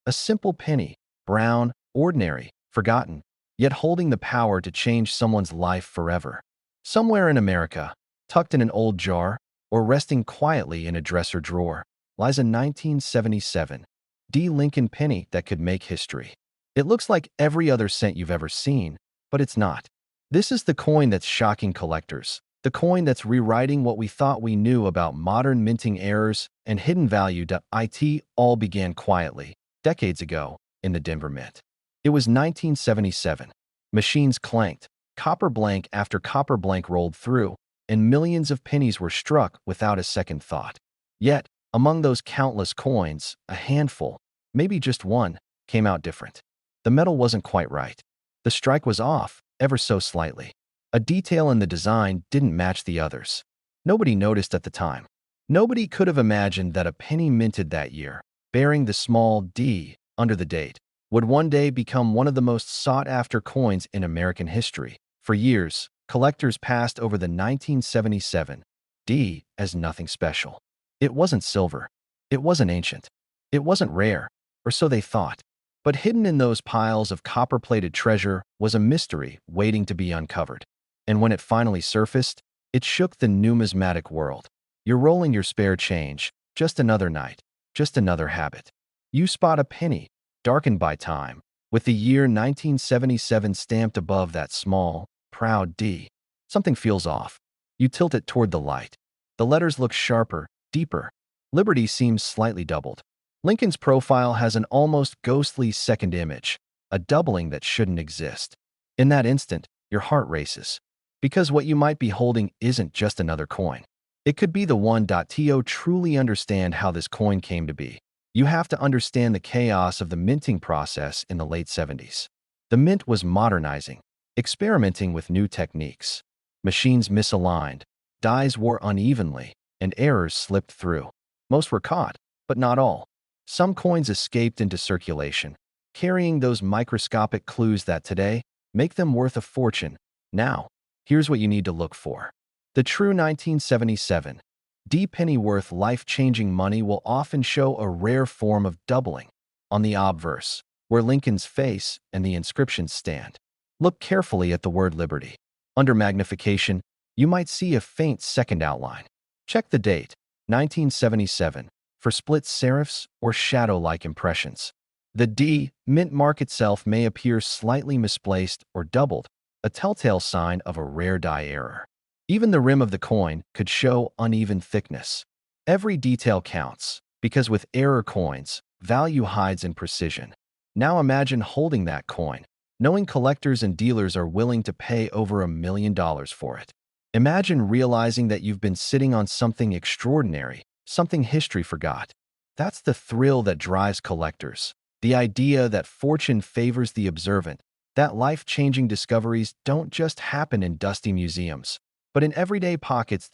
A simple penny, brown, ordinary, forgotten, yet holding the power to change someone's life forever. Somewhere in America, tucked in an old jar, or resting quietly in a dresser drawer, lies a 1977 D. Lincoln penny that could make history. It looks like every other cent you've ever seen, but it's not. This is the coin that's shocking collectors, the coin that's rewriting what we thought we knew about modern minting errors and hidden value. It all began quietly, decades ago, in the Denver Mint. It was 1977. Machines clanked, copper blank after copper blank rolled through, and millions of pennies were struck without a second thought. Yet, among those countless coins, a handful, maybe just one, came out different. The metal wasn't quite right. The strike was off, ever so slightly. A detail in the design didn't match the others. Nobody noticed at the time. Nobody could have imagined that a penny minted that year, bearing the small D under the date, would one day become one of the most sought-after coins in American history. For years, collectors passed over the 1977 D as nothing special. It wasn't silver. It wasn't ancient. It wasn't rare, or so they thought. But hidden in those piles of copper-plated treasure was a mystery waiting to be uncovered. And when it finally surfaced, it shook the numismatic world. You're rolling your spare change, just another night, just another habit. You spot a penny, darkened by time, with the year 1977 stamped above that small, proud D. Something feels off. You tilt it toward the light. The letters look sharper, deeper. Liberty seems slightly doubled. Lincoln's profile has an almost ghostly second image, a doubling that shouldn't exist. In that instant, your heart races. Because what you might be holding isn't just another coin. It could be the one. To truly understand how this coin came to be, you have to understand the chaos of the minting process in the late 70s. The mint was modernizing, experimenting with new techniques. Machines misaligned, dies wore unevenly, and errors slipped through. Most were caught, but not all. Some coins escaped into circulation, carrying those microscopic clues that today make them worth a fortune. Now, here's what you need to look for. The true 1977 D penny worth life-changing money will often show a rare form of doubling. On the obverse, where Lincoln's face and the inscriptions stand, look carefully at the word Liberty. Under magnification, you might see a faint second outline. Check the date, 1977, for split serifs or shadow-like impressions. The D mint mark itself may appear slightly misplaced or doubled, a telltale sign of a rare die error. Even the rim of the coin could show uneven thickness. Every detail counts, because with error coins, value hides in precision. Now imagine holding that coin, knowing collectors and dealers are willing to pay over $1 million for it. Imagine realizing that you've been sitting on something extraordinary, something history forgot. That's the thrill that drives collectors. The idea that fortune favors the observant, that life-changing discoveries don't just happen in dusty museums, but in everyday pockets.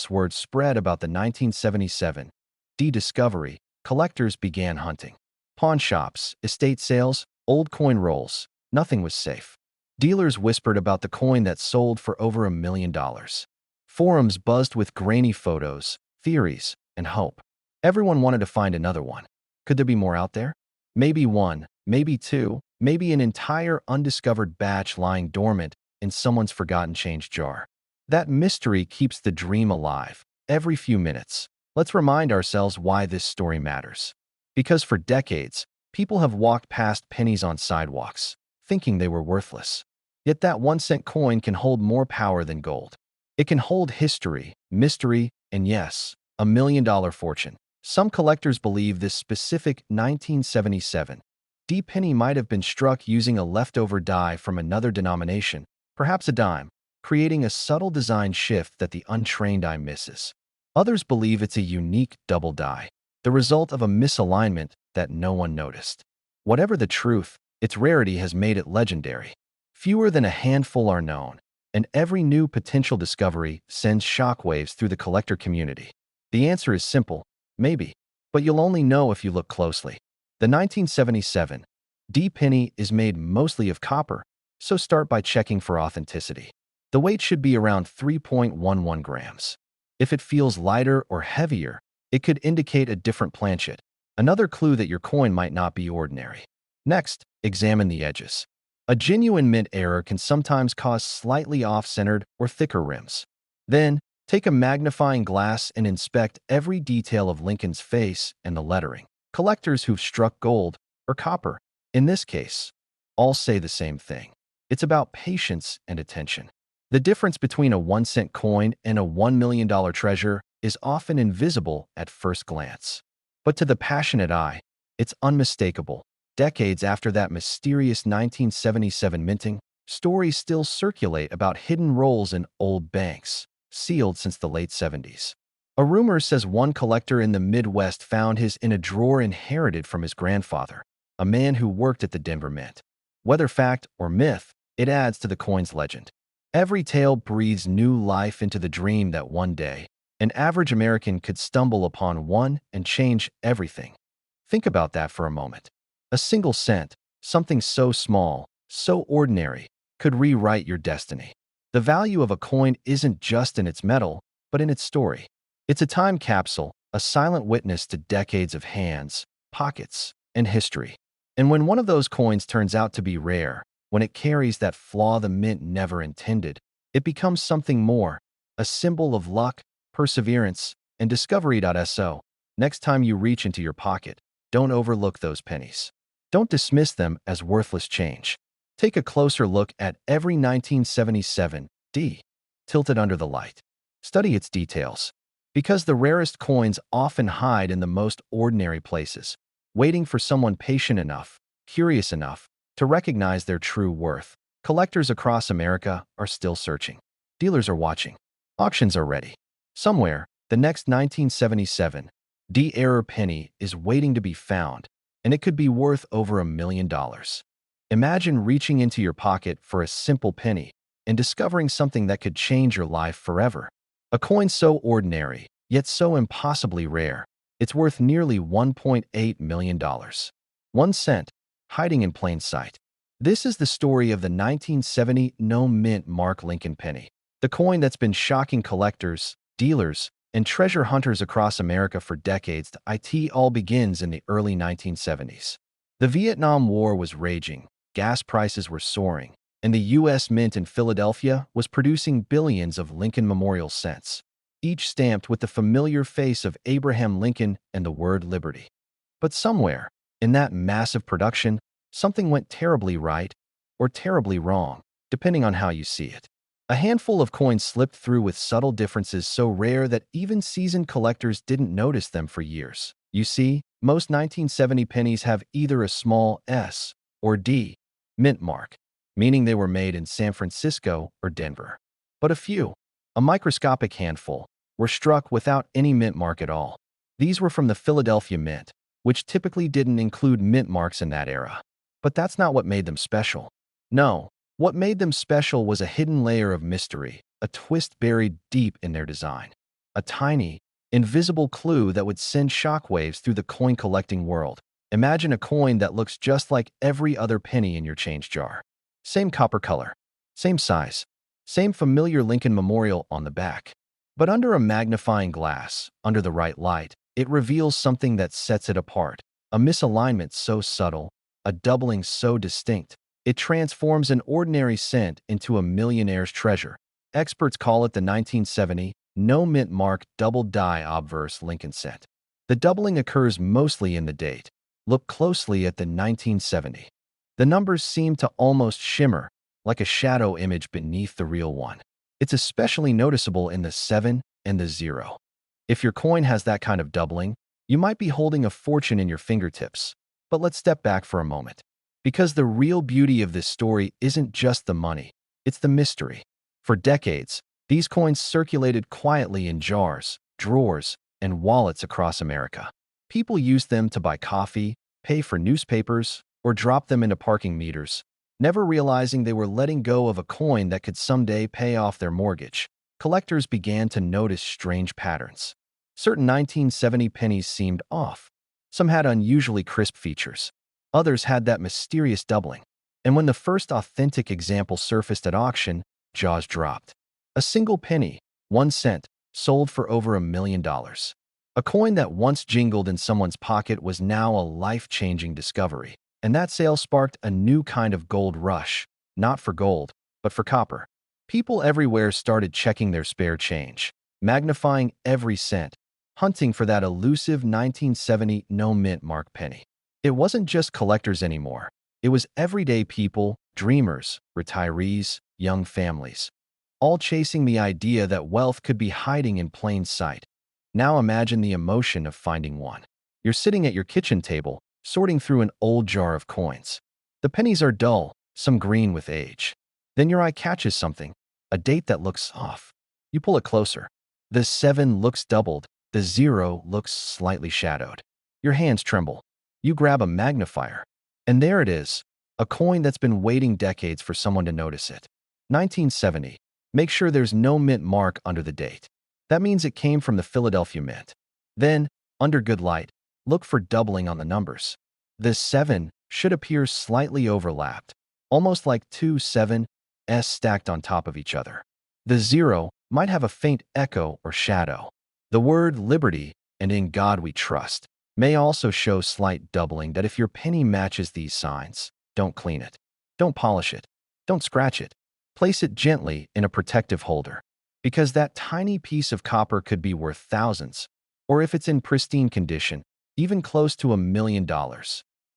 Word spread about the 1977 D discovery. Collectors began hunting. Pawn shops, estate sales, old coin rolls, nothing was safe. Dealers whispered about the coin that sold for over $1 million. Forums buzzed with grainy photos, theories, and hope. Everyone wanted to find another one. Could there be more out there? Maybe one, maybe two, maybe an entire undiscovered batch lying dormant in someone's forgotten change jar. That mystery keeps the dream alive. Every few minutes, let's remind ourselves why this story matters. Because for decades, people have walked past pennies on sidewalks, thinking they were worthless. Yet that 1-cent coin can hold more power than gold. It can hold history, mystery, and yes, $1 million fortune. Some collectors believe this specific 1977 D penny might have been struck using a leftover die from another denomination, perhaps a dime, creating a subtle design shift that the untrained eye misses. Others believe it's a unique double die, the result of a misalignment that no one noticed. Whatever the truth, its rarity has made it legendary. Fewer than a handful are known, and every new potential discovery sends shockwaves through the collector community. The answer is simple, maybe, but you'll only know if you look closely. The 1977 D penny is made mostly of copper, so start by checking for authenticity. The weight should be around 3.11 grams. If it feels lighter or heavier, it could indicate a different planchet. Another clue that your coin might not be ordinary. Next, examine the edges. A genuine mint error can sometimes cause slightly off-centered or thicker rims. Then, take a magnifying glass and inspect every detail of Lincoln's face and the lettering. Collectors who've struck gold or copper, in this case, all say the same thing. It's about patience and attention. The difference between a 1-cent coin and a $1 million treasure is often invisible at first glance. But to the passionate eye, it's unmistakable. Decades after that mysterious 1977 minting, stories still circulate about hidden rolls in old banks, sealed since the late 70s. A rumor says one collector in the Midwest found his in a drawer inherited from his grandfather, a man who worked at the Denver Mint. Whether fact or myth, it adds to the coin's legend. Every tale breathes new life into the dream that one day, an average American could stumble upon one and change everything. Think about that for a moment. A single cent, something so small, so ordinary, could rewrite your destiny. The value of a coin isn't just in its metal, but in its story. It's a time capsule, a silent witness to decades of hands, pockets, and history. And when one of those coins turns out to be rare, when it carries that flaw the mint never intended, it becomes something more, a symbol of luck, perseverance, and discovery.so. Next time you reach into your pocket, don't overlook those pennies. Don't dismiss them as worthless change. Take a closer look at every 1977 D tilted under the light. Study its details, because the rarest coins often hide in the most ordinary places, waiting for someone patient enough, curious enough, to recognize their true worth. Collectors across America are still searching. Dealers are watching. Auctions are ready. Somewhere, the next 1977 D error penny is waiting to be found, and it could be worth over $1 million. Imagine reaching into your pocket for a simple penny and discovering something that could change your life forever. A coin so ordinary, yet so impossibly rare, it's worth nearly $1.8 million. 1 cent, hiding in plain sight. This is the story of the 1970 no mint Mark Lincoln penny, the coin that's been shocking collectors, dealers, and treasure hunters across America for decades. It all begins in the early 1970s. The Vietnam War was raging, gas prices were soaring, and the U.S. Mint in Philadelphia was producing billions of Lincoln Memorial cents, each stamped with the familiar face of Abraham Lincoln and the word liberty. But somewhere, in that massive production, something went terribly right or terribly wrong, depending on how you see it. A handful of coins slipped through with subtle differences so rare that even seasoned collectors didn't notice them for years. You see, most 1970 pennies have either a small S or D mint mark, meaning they were made in San Francisco or Denver. But a few, a microscopic handful, were struck without any mint mark at all. These were from the Philadelphia Mint, which typically didn't include mint marks in that era. But that's not what made them special. No. What made them special was a hidden layer of mystery, a twist buried deep in their design. A tiny, invisible clue that would send shockwaves through the coin-collecting world. Imagine a coin that looks just like every other penny in your change jar. Same copper color, same size, same familiar Lincoln Memorial on the back. But under a magnifying glass, under the right light, it reveals something that sets it apart. A misalignment so subtle, a doubling so distinct, it transforms an ordinary cent into a millionaire's treasure. Experts call it the 1970 no mint mark double die obverse Lincoln cent. The doubling occurs mostly in the date. Look closely at the 1970. The numbers seem to almost shimmer, like a shadow image beneath the real one. It's especially noticeable in the 7 and the 0. If your coin has that kind of doubling, you might be holding a fortune in your fingertips. But let's step back for a moment. Because the real beauty of this story isn't just the money, it's the mystery. For decades, these coins circulated quietly in jars, drawers, and wallets across America. People used them to buy coffee, pay for newspapers, or drop them into parking meters, never realizing they were letting go of a coin that could someday pay off their mortgage. Collectors began to notice strange patterns. Certain 1970 pennies seemed off. Some had unusually crisp features. Others had that mysterious doubling. And when the first authentic example surfaced at auction, jaws dropped. A single penny, 1 cent, sold for over $1 million. A coin that once jingled in someone's pocket was now a life-changing discovery. And that sale sparked a new kind of gold rush, not for gold, but for copper. People everywhere started checking their spare change, magnifying every cent, hunting for that elusive 1970 no-mint mark penny. It wasn't just collectors anymore. It was everyday people, dreamers, retirees, young families, all chasing the idea that wealth could be hiding in plain sight. Now imagine the emotion of finding one. You're sitting at your kitchen table, sorting through an old jar of coins. The pennies are dull, some green with age. Then your eye catches something, a date that looks off. You pull it closer. The 7 looks doubled, the 0 looks slightly shadowed. Your hands tremble. You grab a magnifier. And there it is, a coin that's been waiting decades for someone to notice it. 1970. Make sure there's no mint mark under the date. That means it came from the Philadelphia Mint. Then, under good light, look for doubling on the numbers. The 7 should appear slightly overlapped, almost like two 7's stacked on top of each other. The 0 might have a faint echo or shadow. The word liberty and in God we trust may also show slight doubling. That if your penny matches these signs, don't clean it. Don't polish it. Don't scratch it. Place it gently in a protective holder, because that tiny piece of copper could be worth thousands, or if it's in pristine condition, even close to $1 million.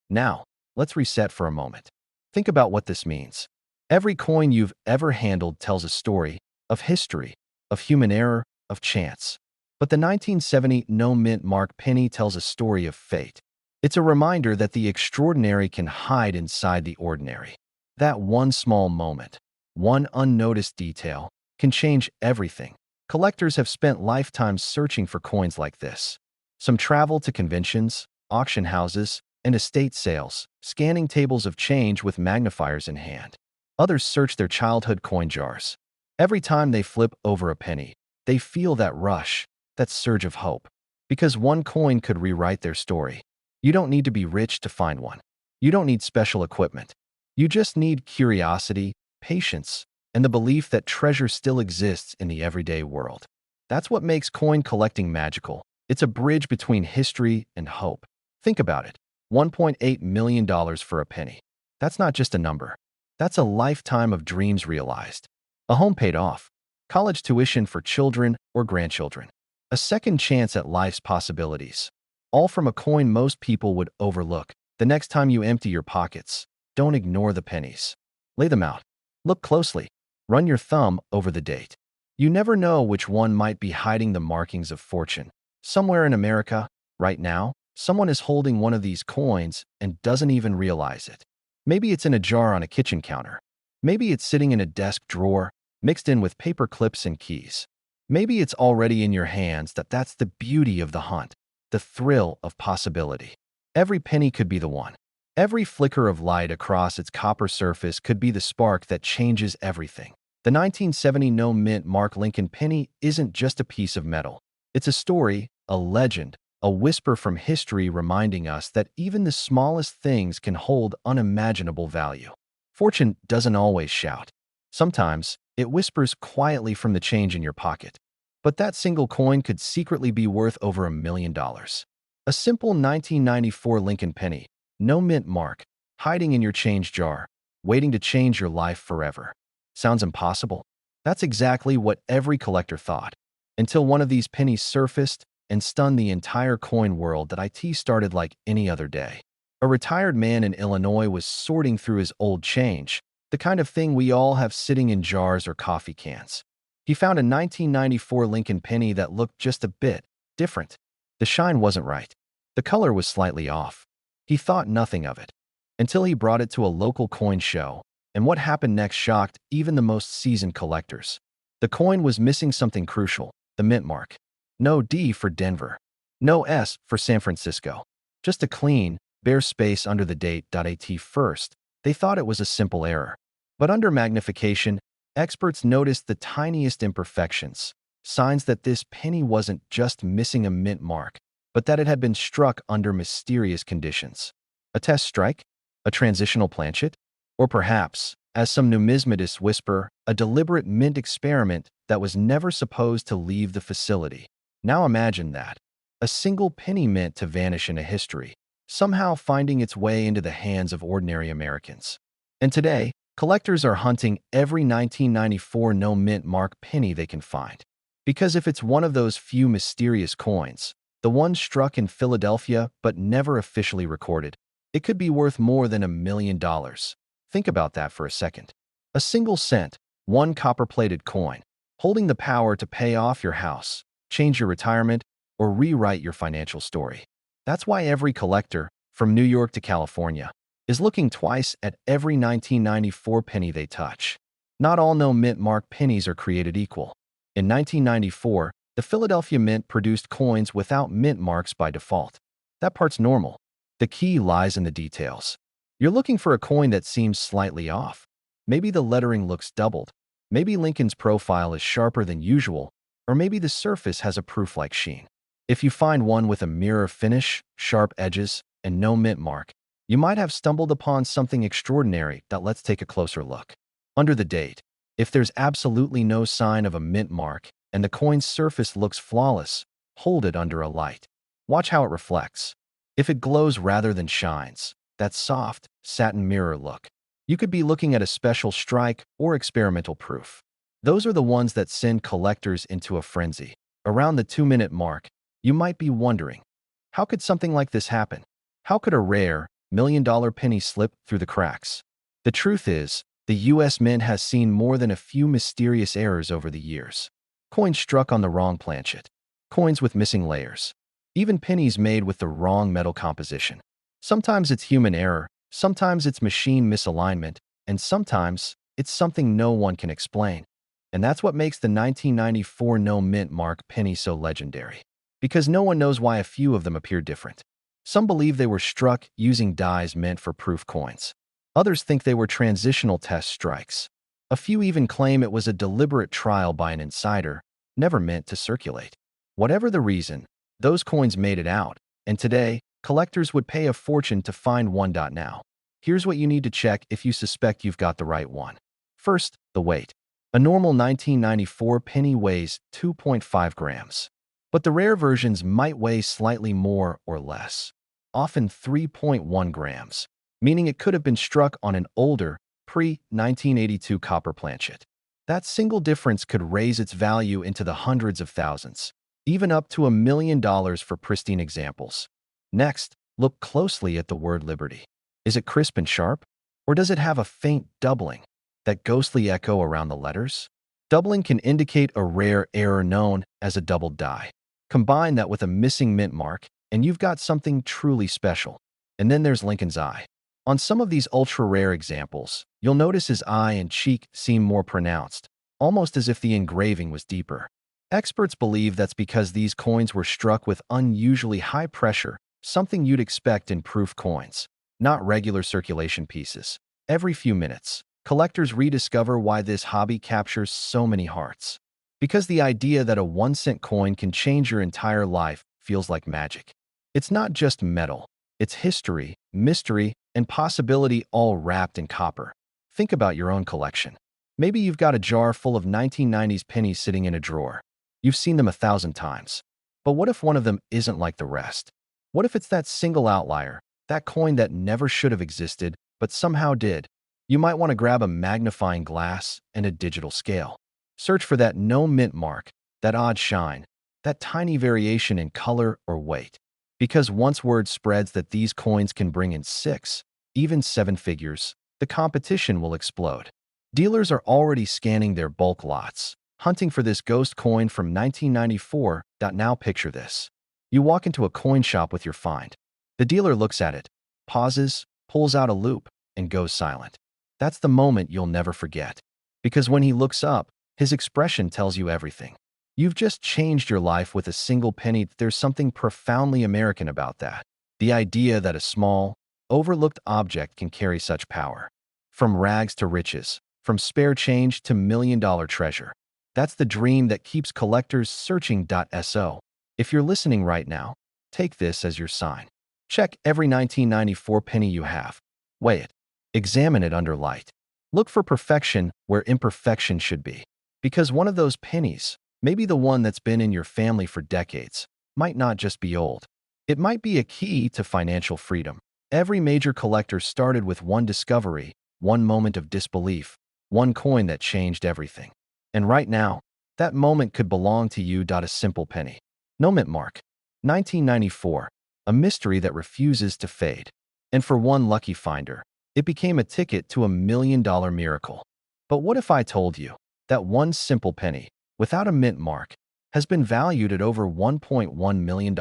Now, let's reset for a moment. Think about what this means. Every coin you've ever handled tells a story of history, of human error, of chance. But the 1970 no-mint mark penny tells a story of fate. It's a reminder that the extraordinary can hide inside the ordinary. That one small moment, one unnoticed detail, can change everything. Collectors have spent lifetimes searching for coins like this. Some travel to conventions, auction houses, and estate sales, scanning tables of change with magnifiers in hand. Others search their childhood coin jars. Every time they flip over a penny, they feel that rush, that surge of hope. Because one coin could rewrite their story. You don't need to be rich to find one. You don't need special equipment. You just need curiosity, patience, and the belief that treasure still exists in the everyday world. That's what makes coin collecting magical. It's a bridge between history and hope. Think about it. $1.8 million for a penny. That's not just a number. That's a lifetime of dreams realized. A home paid off. College tuition for children or grandchildren. A second chance at life's possibilities. All from a coin most people would overlook. The next time you empty your pockets, don't ignore the pennies. Lay them out. Look closely. Run your thumb over the date. You never know which one might be hiding the markings of fortune. Somewhere in America, right now, someone is holding one of these coins and doesn't even realize it. Maybe it's in a jar on a kitchen counter. Maybe it's sitting in a desk drawer, mixed in with paper clips and keys. Maybe it's already in your hands. That's the beauty of the hunt, the thrill of possibility. Every penny could be the one. Every flicker of light across its copper surface could be the spark that changes everything. The 1970 no-mint mark Lincoln penny isn't just a piece of metal. It's a story, a legend, a whisper from history reminding us that even the smallest things can hold unimaginable value. Fortune doesn't always shout. Sometimes, it whispers quietly from the change in your pocket. But that single coin could secretly be worth over $1 million. A simple 1994 Lincoln penny, no mint mark, hiding in your change jar, waiting to change your life forever. Sounds impossible? That's exactly what every collector thought. Until one of these pennies surfaced and stunned the entire coin world. That IT started like any other day. A retired man in Illinois was sorting through his old change, the kind of thing we all have sitting in jars or coffee cans. He found a 1994 Lincoln penny that looked just a bit different. The shine wasn't right. The color was slightly off. He thought nothing of it until he brought it to a local coin show, and what happened next shocked even the most seasoned collectors. The coin was missing something crucial, the mint mark. No D for Denver. No S for San Francisco. Just a clean, bare space under the date. At first, they thought it was a simple error. But under magnification, experts noticed the tiniest imperfections, signs that this penny wasn't just missing a mint mark, but that it had been struck under mysterious conditions. A test strike? A transitional planchet? Or perhaps, as some numismatists whisper, a deliberate mint experiment that was never supposed to leave the facility. Now imagine that. A single penny meant to vanish into history, somehow finding its way into the hands of ordinary Americans. And today, collectors are hunting every 1994 no-mint mark penny they can find. Because if it's one of those few mysterious coins, the one struck in Philadelphia but never officially recorded, it could be worth more than $1 million. Think about that for a second. A single cent, one copper-plated coin, holding the power to pay off your house, change your retirement, or rewrite your financial story. That's why every collector, from New York to California, is looking twice at every 1994 penny they touch. Not all no-mint mark pennies are created equal. In 1994, the Philadelphia Mint produced coins without mint marks by default. That part's normal. The key lies in the details. You're looking for a coin that seems slightly off. Maybe the lettering looks doubled. Maybe Lincoln's profile is sharper than usual, or maybe the surface has a proof-like sheen. If you find one with a mirror finish, sharp edges, and no mint mark, you might have stumbled upon something extraordinary. Let's take a closer look. Under the date, if there's absolutely no sign of a mint mark and the coin's surface looks flawless, hold it under a light. Watch how it reflects. If it glows rather than shines, that soft, satin mirror look, you could be looking at a special strike or experimental proof. Those are the ones that send collectors into a frenzy. Around the 2-minute mark, you might be wondering, how could something like this happen? How could a rare, $1 million penny slip through the cracks? The truth is, the U.S. Mint has seen more than a few mysterious errors over the years. Coins struck on the wrong planchet, coins with missing layers, even pennies made with the wrong metal composition. Sometimes it's human error, sometimes it's machine misalignment, and sometimes it's something no one can explain. And that's what makes the 1994 no-mint mark penny so legendary. Because no one knows why a few of them appear different. Some believe they were struck using dies meant for proof coins. Others think they were transitional test strikes. A few even claim it was a deliberate trial by an insider, never meant to circulate. Whatever the reason, those coins made it out, and today, collectors would pay a fortune to find one. Now, here's what you need to check if you suspect you've got the right one. First, the weight. A normal 1994 penny weighs 2.5 grams. But the rare versions might weigh slightly more or less, often 3.1 grams, meaning it could have been struck on an older, pre-1982 copper planchet. That single difference could raise its value into the hundreds of thousands, even up to $1 million for pristine examples. Next, look closely at the word Liberty. Is it crisp and sharp? Or does it have a faint doubling, that ghostly echo around the letters? Doubling can indicate a rare error known as a doubled die. Combine that with a missing mint mark, and you've got something truly special. And then there's Lincoln's eye. On some of these ultra-rare examples, you'll notice his eye and cheek seem more pronounced, almost as if the engraving was deeper. Experts believe that's because these coins were struck with unusually high pressure, something you'd expect in proof coins, not regular circulation pieces. Every few minutes, collectors rediscover why this hobby captures so many hearts. Because the idea that a 1-cent coin can change your entire life feels like magic. It's not just metal. It's history, mystery, and possibility all wrapped in copper. Think about your own collection. Maybe you've got a jar full of 1990s pennies sitting in a drawer. You've seen them 1,000 times. But what if one of them isn't like the rest? What if it's that single outlier, that coin that never should have existed, but somehow did? You might want to grab a magnifying glass and a digital scale. Search for that no mint mark, that odd shine, that tiny variation in color or weight. Because once word spreads that these coins can bring in 6, even 7 figures, the competition will explode. Dealers are already scanning their bulk lots, hunting for this ghost coin from 1994. Now picture this. You walk into a coin shop with your find. The dealer looks at it, pauses, pulls out a loop, and goes silent. That's the moment you'll never forget. Because when he looks up, his expression tells you everything. You've just changed your life with a single penny. There's something profoundly American about that. The idea that a small, overlooked object can carry such power. From rags to riches, from spare change to million-dollar treasure. That's the dream that keeps collectors searching. So, if you're listening right now, take this as your sign. Check every 1994 penny you have. Weigh it. Examine it under light. Look for perfection where imperfection should be. Because one of those pennies, maybe the one that's been in your family for decades, might not just be old. It might be a key to financial freedom. Every major collector started with one discovery, one moment of disbelief, one coin that changed everything. And right now, that moment could belong to you. A simple penny. No mint mark. 1994. A mystery that refuses to fade. And for one lucky finder, it became a ticket to $1 million miracle. But what if I told you that one simple penny, without a mint mark, has been valued at over $1.1 million?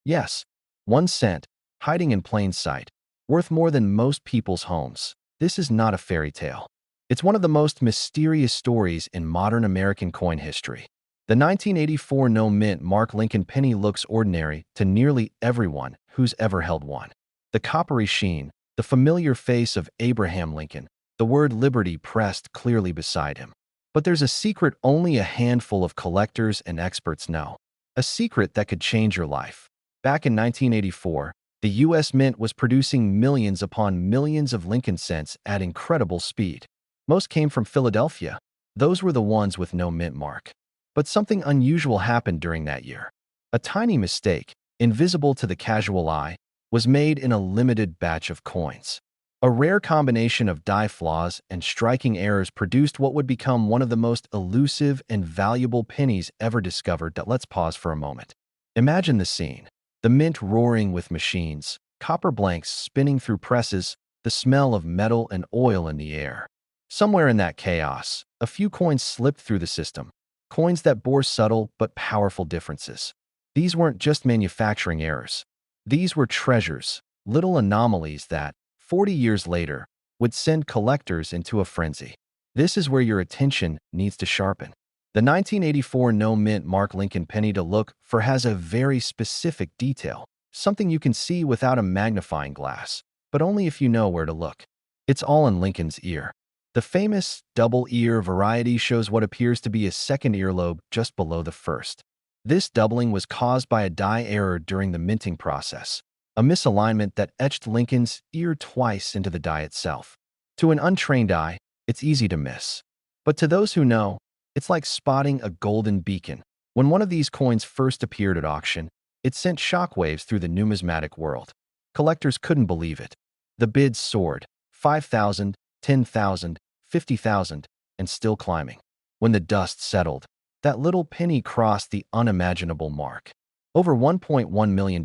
Yes, 1 cent, hiding in plain sight, worth more than most people's homes. This is not a fairy tale. It's one of the most mysterious stories in modern American coin history. The 1984 no mint mark Lincoln penny looks ordinary to nearly everyone who's ever held one. The coppery sheen, the familiar face of Abraham Lincoln, the word liberty pressed clearly beside him. But there's a secret only a handful of collectors and experts know. A secret that could change your life. Back in 1984, the U.S. Mint was producing millions upon millions of Lincoln cents at incredible speed. Most came from Philadelphia. Those were the ones with no mint mark. But something unusual happened during that year. A tiny mistake, invisible to the casual eye, was made in a limited batch of coins. A rare combination of die flaws and striking errors produced what would become one of the most elusive and valuable pennies ever discovered. Let's pause for a moment. Imagine the scene. The mint roaring with machines, copper blanks spinning through presses, the smell of metal and oil in the air. Somewhere in that chaos, a few coins slipped through the system, coins that bore subtle but powerful differences. These weren't just manufacturing errors. These were treasures, little anomalies that, 40 years later, would send collectors into a frenzy. This is where your attention needs to sharpen. The 1984 no mint mark Lincoln penny to look for has a very specific detail, something you can see without a magnifying glass, but only if you know where to look. It's all in Lincoln's ear. The famous double ear variety shows what appears to be a second earlobe just below the first. This doubling was caused by a die error during the minting process, a misalignment that etched Lincoln's ear twice into the die itself. To an untrained eye, it's easy to miss. But to those who know, it's like spotting a golden beacon. When one of these coins first appeared at auction, it sent shockwaves through the numismatic world. Collectors couldn't believe it. The bids soared, 5,000, 10,000, 50,000, and still climbing. When the dust settled, that little penny crossed the unimaginable mark. Over $1.1 million.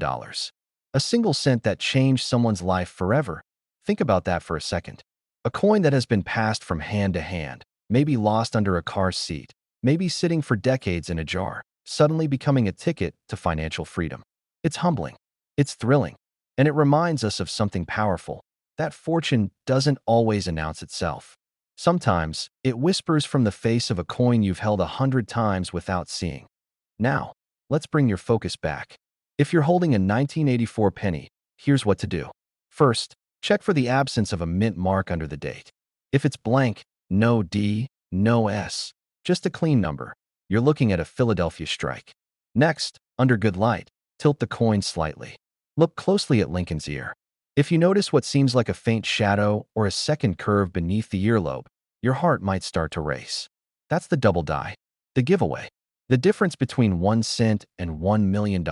A single cent that changed someone's life forever. Think about that for a second. A coin that has been passed from hand to hand, maybe lost under a car's seat, maybe sitting for decades in a jar, suddenly becoming a ticket to financial freedom. It's humbling. It's thrilling. And it reminds us of something powerful. That fortune doesn't always announce itself. Sometimes, it whispers from the face of a coin you've held 100 times without seeing. Now, let's bring your focus back. If you're holding a 1984 penny, here's what to do. First, check for the absence of a mint mark under the date. If it's blank, no D, no S, just a clean number, you're looking at a Philadelphia strike. Next, under good light, tilt the coin slightly. Look closely at Lincoln's ear. If you notice what seems like a faint shadow or a second curve beneath the earlobe, your heart might start to race. That's the double die, the giveaway. The difference between 1 cent and $1 million.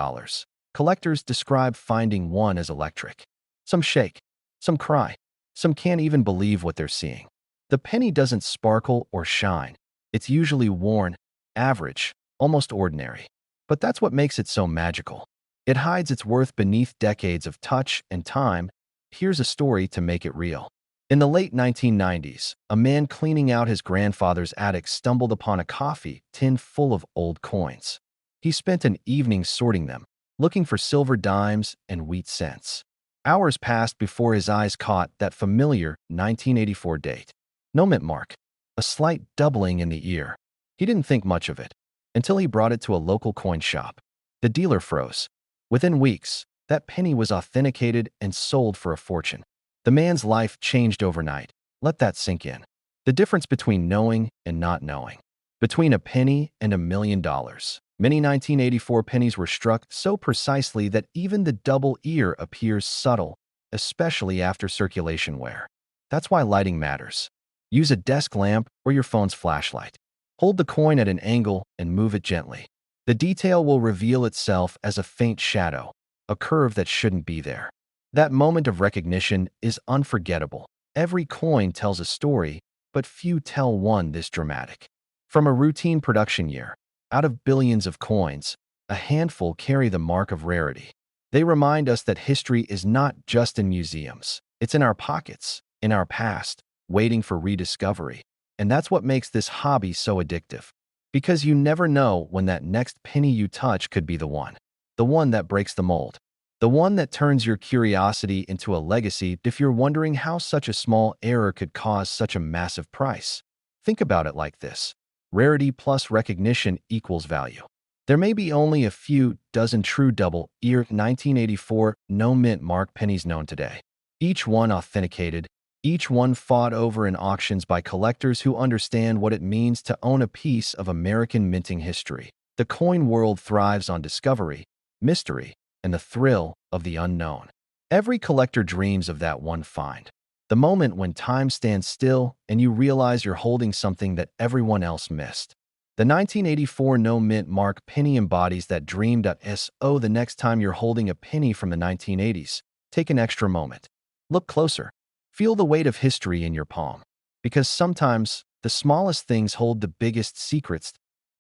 Collectors describe finding one as electric. Some shake, some cry, some can't even believe what they're seeing. The penny doesn't sparkle or shine. It's usually worn, average, almost ordinary. But that's what makes it so magical. It hides its worth beneath decades of touch and time. Here's a story to make it real. In the late 1990s, a man cleaning out his grandfather's attic stumbled upon a coffee tin full of old coins. He spent an evening sorting them, looking for silver dimes and wheat cents. Hours passed before his eyes caught that familiar 1984 date. No mint mark. A slight doubling in the ear. He didn't think much of it until he brought it to a local coin shop. The dealer froze. Within weeks, that penny was authenticated and sold for a fortune. The man's life changed overnight. Let that sink in. The difference between knowing and not knowing. Between a penny and $1 million. Many 1984 pennies were struck so precisely that even the double ear appears subtle, especially after circulation wear. That's why lighting matters. Use a desk lamp or your phone's flashlight. Hold the coin at an angle and move it gently. The detail will reveal itself as a faint shadow, a curve that shouldn't be there. That moment of recognition is unforgettable. Every coin tells a story, but few tell one this dramatic. From a routine production year, out of billions of coins, a handful carry the mark of rarity. They remind us that history is not just in museums. It's in our pockets, in our past, waiting for rediscovery. And that's what makes this hobby so addictive. Because you never know when that next penny you touch could be the one that breaks the mold, the one that turns your curiosity into a legacy. If you're wondering how such a small error could cause such a massive price, think about it like this. Rarity plus recognition equals value. There may be only a few dozen true double-ear 1984 no-mint mark pennies known today. Each one authenticated, each one fought over in auctions by collectors who understand what it means to own a piece of American minting history. The coin world thrives on discovery, mystery, and the thrill of the unknown. Every collector dreams of that one find. The moment when time stands still and you realize you're holding something that everyone else missed. The 1984 no-mint mark penny embodies that dream. So the next time you're holding a penny from the 1980s, take an extra moment. Look closer. Feel the weight of history in your palm. Because sometimes the smallest things hold the biggest secrets.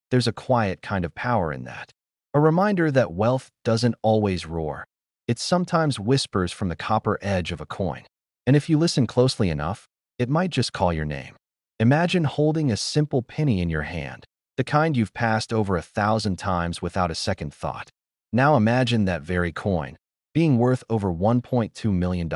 There's a quiet kind of power in that. A reminder that wealth doesn't always roar. It sometimes whispers from the copper edge of a coin. And if you listen closely enough, it might just call your name. Imagine holding a simple penny in your hand, the kind you've passed over 1,000 times without a second thought. Now imagine that very coin being worth over $1.2 million.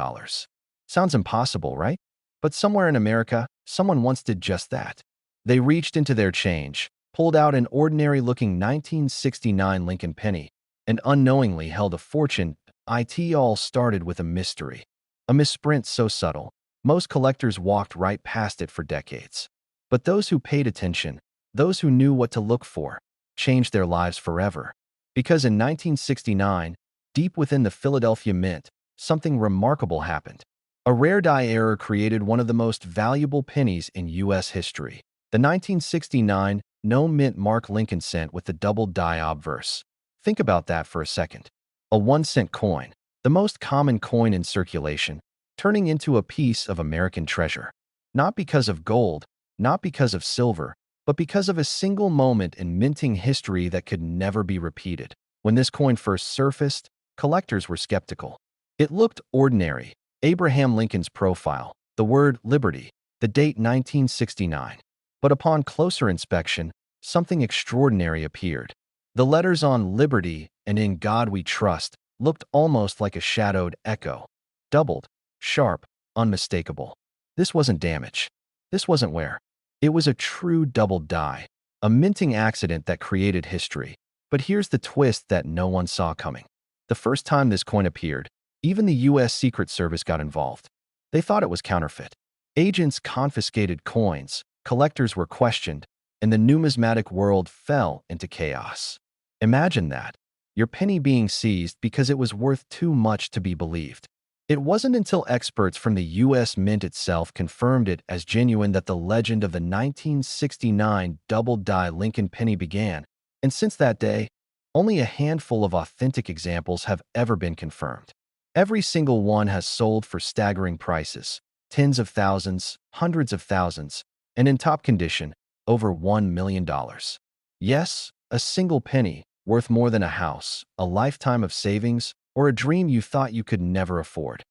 Sounds impossible, right? But somewhere in America, someone once did just that. They reached into their change, pulled out an ordinary-looking 1969 Lincoln penny, and unknowingly held a fortune. It all started with a mystery. A misprint so subtle, most collectors walked right past it for decades. But those who paid attention, those who knew what to look for, changed their lives forever. Because in 1969, deep within the Philadelphia Mint, something remarkable happened. A rare die error created one of the most valuable pennies in U.S. history. The 1969 no-mint mark Lincoln cent with the double die obverse. Think about that for a second. A 1-cent coin, the most common coin in circulation, turning into a piece of American treasure. Not because of gold, not because of silver, but because of a single moment in minting history that could never be repeated. When this coin first surfaced, collectors were skeptical. It looked ordinary. Abraham Lincoln's profile, the word liberty, the date 1969. But upon closer inspection, something extraordinary appeared. The letters on Liberty and In God We Trust looked almost like a shadowed echo. Doubled, sharp, unmistakable. This wasn't damage. This wasn't wear. It was a true double die, a minting accident that created history. But here's the twist that no one saw coming. The first time this coin appeared, even the U.S. Secret Service got involved. They thought it was counterfeit. Agents confiscated coins, collectors were questioned, and the numismatic world fell into chaos. Imagine that. Your penny being seized because it was worth too much to be believed. It wasn't until experts from the U.S. Mint itself confirmed it as genuine that the legend of the 1969 double-die Lincoln penny began, and since that day, only a handful of authentic examples have ever been confirmed. Every single one has sold for staggering prices, tens of thousands, hundreds of thousands, and in top condition, over $1 million. Yes, a single penny, worth more than a house, a lifetime of savings, or a dream you thought you could never afford.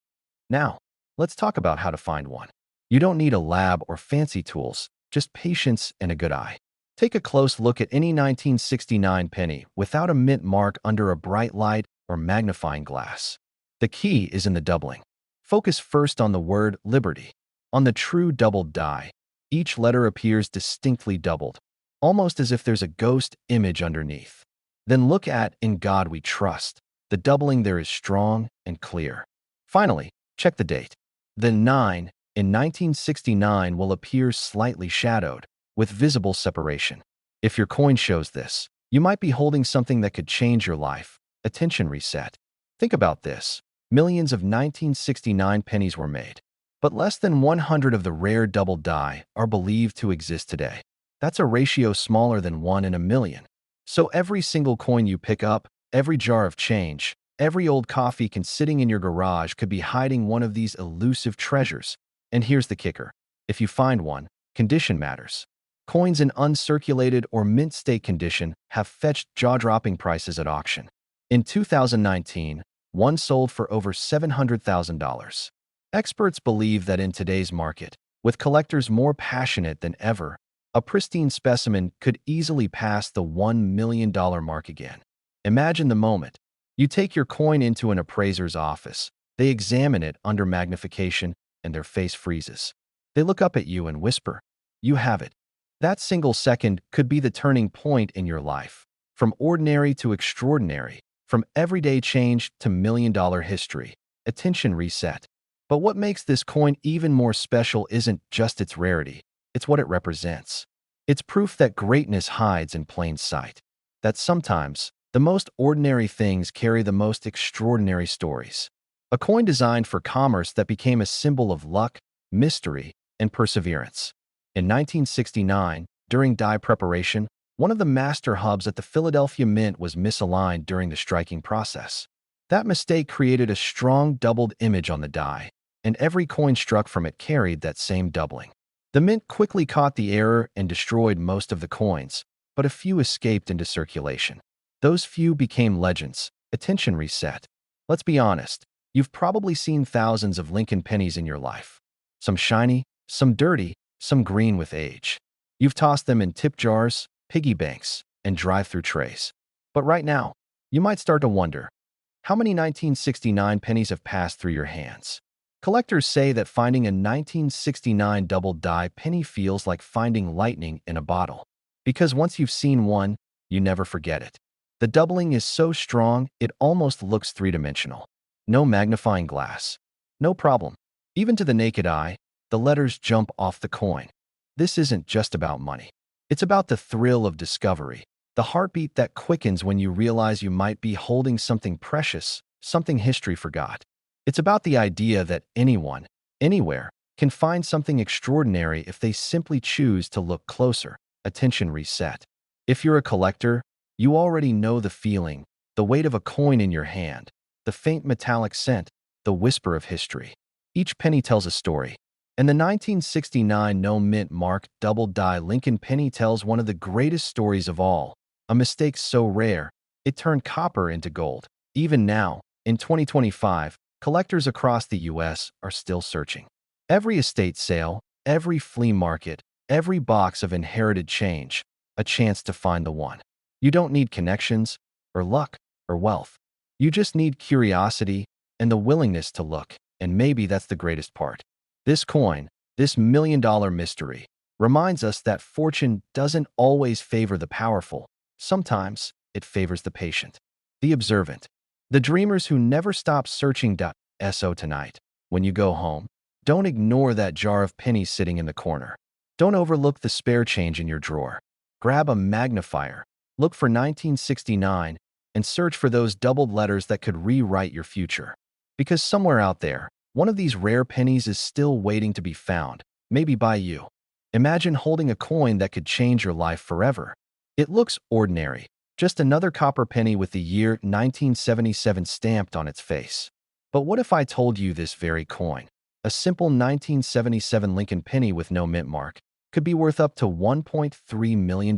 Now, let's talk about how to find one. You don't need a lab or fancy tools, just patience and a good eye. Take a close look at any 1969 penny without a mint mark under a bright light or magnifying glass. The key is in the doubling. Focus first on the word liberty. On the true double die, each letter appears distinctly doubled, almost as if there's a ghost image underneath. Then look at In God We Trust. The doubling there is strong and clear. Finally, check the date. The 9 in 1969 will appear slightly shadowed, with visible separation. If your coin shows this, you might be holding something that could change your life. Attention reset. Think about this. Millions of 1969 pennies were made, but less than 100 of the rare double die are believed to exist today. That's a ratio smaller than 1 in a million. So every single coin you pick up, every jar of change, every old coffee can sitting in your garage could be hiding one of these elusive treasures. And here's the kicker. If you find one, condition matters. Coins in uncirculated or mint state condition have fetched jaw-dropping prices at auction. In 2019, one sold for over $700,000. Experts believe that in today's market, with collectors more passionate than ever, a pristine specimen could easily pass the $1 million mark again. Imagine the moment. You take your coin into an appraiser's office. They examine it under magnification, and their face freezes. They look up at you and whisper, "You have it." That single second could be the turning point in your life. From ordinary to extraordinary, from everyday change to million-dollar history. Attention reset. But what makes this coin even more special isn't just its rarity, it's what it represents. It's proof that greatness hides in plain sight. That sometimes, the most ordinary things carry the most extraordinary stories. A coin designed for commerce that became a symbol of luck, mystery, and perseverance. In 1969, during die preparation, one of the master hubs at the Philadelphia Mint was misaligned during the striking process. That mistake created a strong doubled image on the die, and every coin struck from it carried that same doubling. The mint quickly caught the error and destroyed most of the coins, but a few escaped into circulation. Those few became legends. Attention reset. Let's be honest, you've probably seen thousands of Lincoln pennies in your life. Some shiny, some dirty, some green with age. You've tossed them in tip jars, piggy banks, and drive-through trays. But right now, you might start to wonder, how many 1969 pennies have passed through your hands? Collectors say that finding a 1969 double die penny feels like finding lightning in a bottle. Because once you've seen one, you never forget it. The doubling is so strong, it almost looks three-dimensional. No magnifying glass. No problem. Even to the naked eye, the letters jump off the coin. This isn't just about money. It's about the thrill of discovery, the heartbeat that quickens when you realize you might be holding something precious, something history forgot. It's about the idea that anyone, anywhere, can find something extraordinary if they simply choose to look closer. Attention reset. If you're a collector, you already know the feeling, the weight of a coin in your hand, the faint metallic scent, the whisper of history. Each penny tells a story. And the 1969 no mint mark double die Lincoln penny tells one of the greatest stories of all. A mistake so rare, it turned copper into gold. Even now, in 2025, collectors across the U.S. are still searching. Every estate sale, every flea market, every box of inherited change, a chance to find the one. You don't need connections, or luck, or wealth. You just need curiosity and the willingness to look, and maybe that's the greatest part. This coin, this million-dollar mystery, reminds us that fortune doesn't always favor the powerful. Sometimes, it favors the patient, the observant, the dreamers who never stop searching. So tonight, when you go home, don't ignore that jar of pennies sitting in the corner. Don't overlook the spare change in your drawer. Grab a magnifier, look for 1969, and search for those doubled letters that could rewrite your future. Because somewhere out there, one of these rare pennies is still waiting to be found, maybe by you. Imagine holding a coin that could change your life forever. It looks ordinary, just another copper penny with the year 1977 stamped on its face. But what if I told you this very coin, a simple 1977 Lincoln penny with no mint mark, could be worth up to $1.3 million?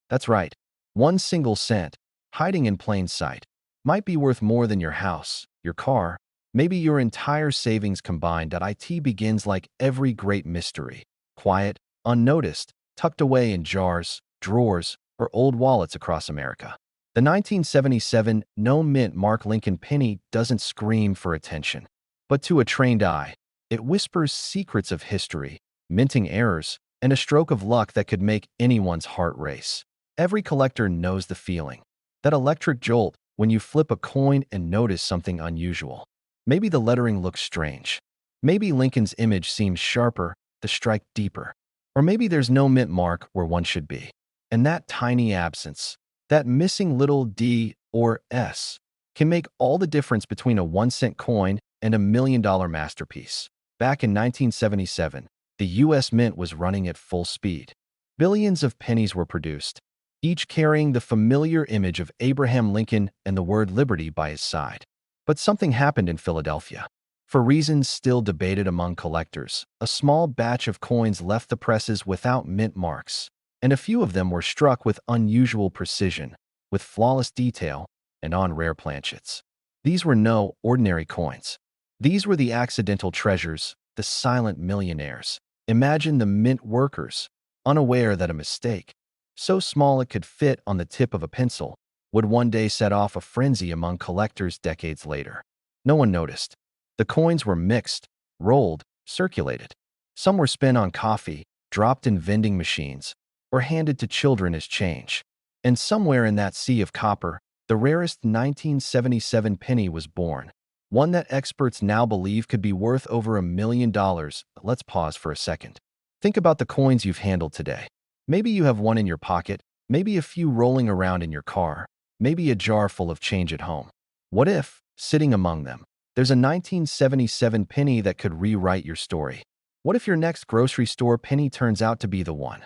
That's right, one single cent, hiding in plain sight, might be worth more than your house, your car, maybe your entire savings combined. It begins like every great mystery, quiet, unnoticed, tucked away in jars, drawers, or old wallets across America. The 1977 no mint mark Lincoln penny doesn't scream for attention, but to a trained eye, it whispers secrets of history, minting errors, and a stroke of luck that could make anyone's heart race. Every collector knows the feeling, that electric jolt when you flip a coin and notice something unusual. Maybe the lettering looks strange. Maybe Lincoln's image seems sharper, the strike deeper. Or maybe there's no mint mark where one should be. And that tiny absence, that missing little D or S, can make all the difference between a 1-cent coin and a million-dollar masterpiece. Back in 1977, the U.S. Mint was running at full speed. Billions of pennies were produced, each carrying the familiar image of Abraham Lincoln and the word liberty by his side. But something happened in Philadelphia. For reasons still debated among collectors, a small batch of coins left the presses without mint marks, and a few of them were struck with unusual precision, with flawless detail, and on rare planchets. These were no ordinary coins. These were the accidental treasures, the silent millionaires. Imagine the mint workers, unaware that a mistake, so small it could fit on the tip of a pencil, would one day set off a frenzy among collectors decades later. No one noticed. The coins were mixed, rolled, circulated. Some were spent on coffee, dropped in vending machines, or handed to children as change. And somewhere in that sea of copper, the rarest 1977 penny was born, one that experts now believe could be worth over $1 million. Let's pause for a second. Think about the coins you've handled today. Maybe you have one in your pocket, maybe a few rolling around in your car, maybe a jar full of change at home. What if, sitting among them, there's a 1977 penny that could rewrite your story? What if your next grocery store penny turns out to be the one?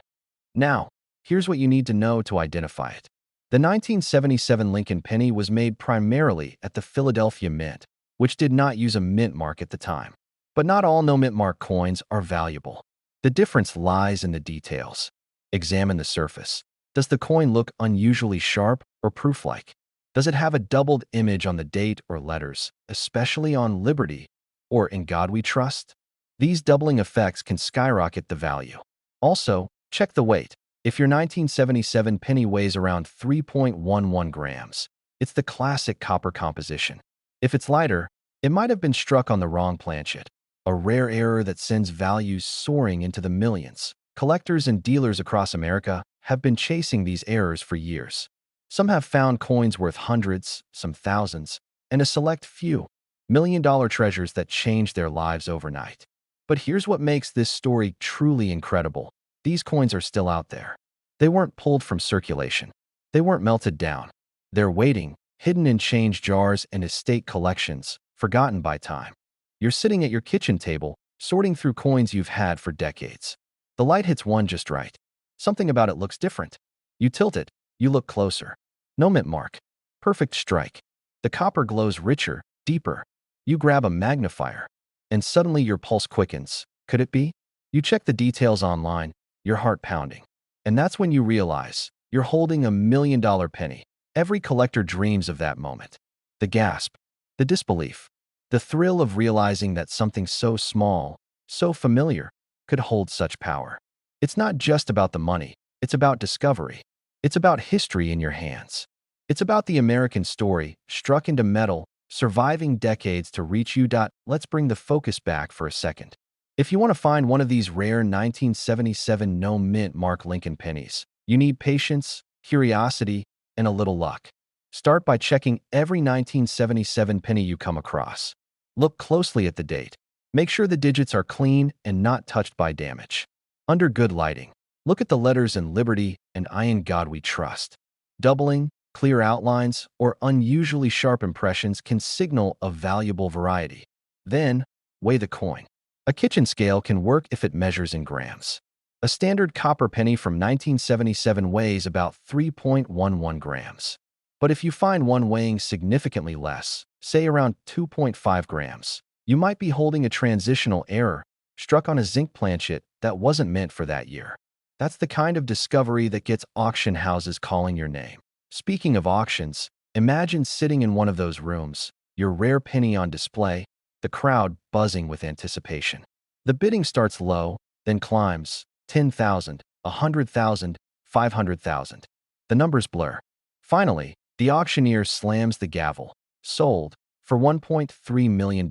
Now, here's what you need to know to identify it. The 1977 Lincoln penny was made primarily at the Philadelphia Mint, which did not use a mint mark at the time. But not all no-mint mark coins are valuable. The difference lies in the details. Examine the surface. Does the coin look unusually sharp or proof-like? Does it have a doubled image on the date or letters, especially on Liberty or In God We Trust? These doubling effects can skyrocket the value. Also, check the weight. If your 1977 penny weighs around 3.11 grams, it's the classic copper composition. If it's lighter, it might have been struck on the wrong planchet, a rare error that sends values soaring into the millions. Collectors and dealers across America have been chasing these errors for years. Some have found coins worth hundreds, some thousands, and a select few million-dollar treasures that changed their lives overnight. But here's what makes this story truly incredible. These coins are still out there. They weren't pulled from circulation. They weren't melted down. They're waiting, hidden in change jars and estate collections, forgotten by time. You're sitting at your kitchen table, sorting through coins you've had for decades. The light hits one just right. Something about it looks different. You tilt it. You look closer. No mint mark. Perfect strike. The copper glows richer, deeper. You grab a magnifier, and suddenly your pulse quickens. Could it be? You check the details online, your heart pounding. And that's when you realize you're holding $1 million penny. Every collector dreams of that moment. The gasp, the disbelief, the thrill of realizing that something so small, so familiar, could hold such power. It's not just about the money. It's about discovery. It's about history in your hands. It's about the American story, struck into metal, surviving decades to reach you. Let's bring the focus back for a second. If you want to find one of these rare 1977 no-mint mark Lincoln pennies, you need patience, curiosity, and a little luck. Start by checking every 1977 penny you come across. Look closely at the date. Make sure the digits are clean and not touched by damage. Under good lighting, look at the letters in Liberty and In God We Trust. Doubling, clear outlines, or unusually sharp impressions can signal a valuable variety. Then, weigh the coin. A kitchen scale can work if it measures in grams. A standard copper penny from 1977 weighs about 3.11 grams. But if you find one weighing significantly less, say around 2.5 grams, you might be holding a transitional error, struck on a zinc planchet that wasn't meant for that year. That's the kind of discovery that gets auction houses calling your name. Speaking of auctions, imagine sitting in one of those rooms, your rare penny on display, the crowd buzzing with anticipation. The bidding starts low, then climbs, 10,000, 100,000, 500,000. The numbers blur. Finally, the auctioneer slams the gavel. Sold for $1.3 million.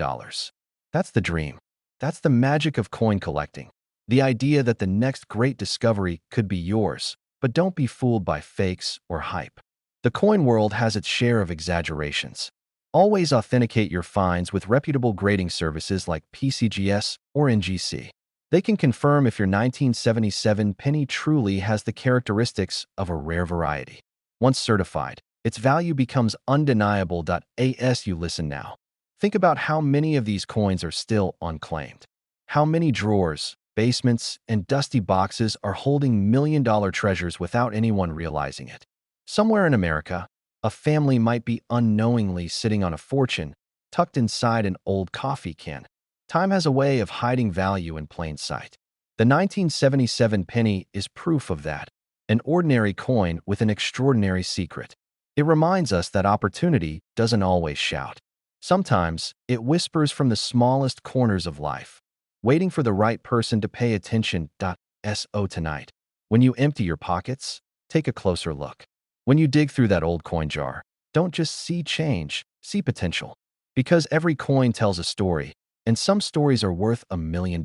That's the dream. That's the magic of coin collecting. The idea that the next great discovery could be yours. But don't be fooled by fakes or hype. The coin world has its share of exaggerations. Always authenticate your finds with reputable grading services like PCGS or NGC. They can confirm if your 1977 penny truly has the characteristics of a rare variety. Once certified, its value becomes undeniable. As you listen now, think about how many of these coins are still unclaimed. How many drawers, basements, and dusty boxes are holding million-dollar treasures without anyone realizing it. Somewhere in America, a family might be unknowingly sitting on a fortune tucked inside an old coffee can. Time has a way of hiding value in plain sight. The 1977 penny is proof of that, an ordinary coin with an extraordinary secret. It reminds us that opportunity doesn't always shout. Sometimes, it whispers from the smallest corners of life, waiting for the right person to pay attention. So tonight, when you empty your pockets, take a closer look. When you dig through that old coin jar, don't just see change, see potential. Because every coin tells a story, and some stories are worth $1 million.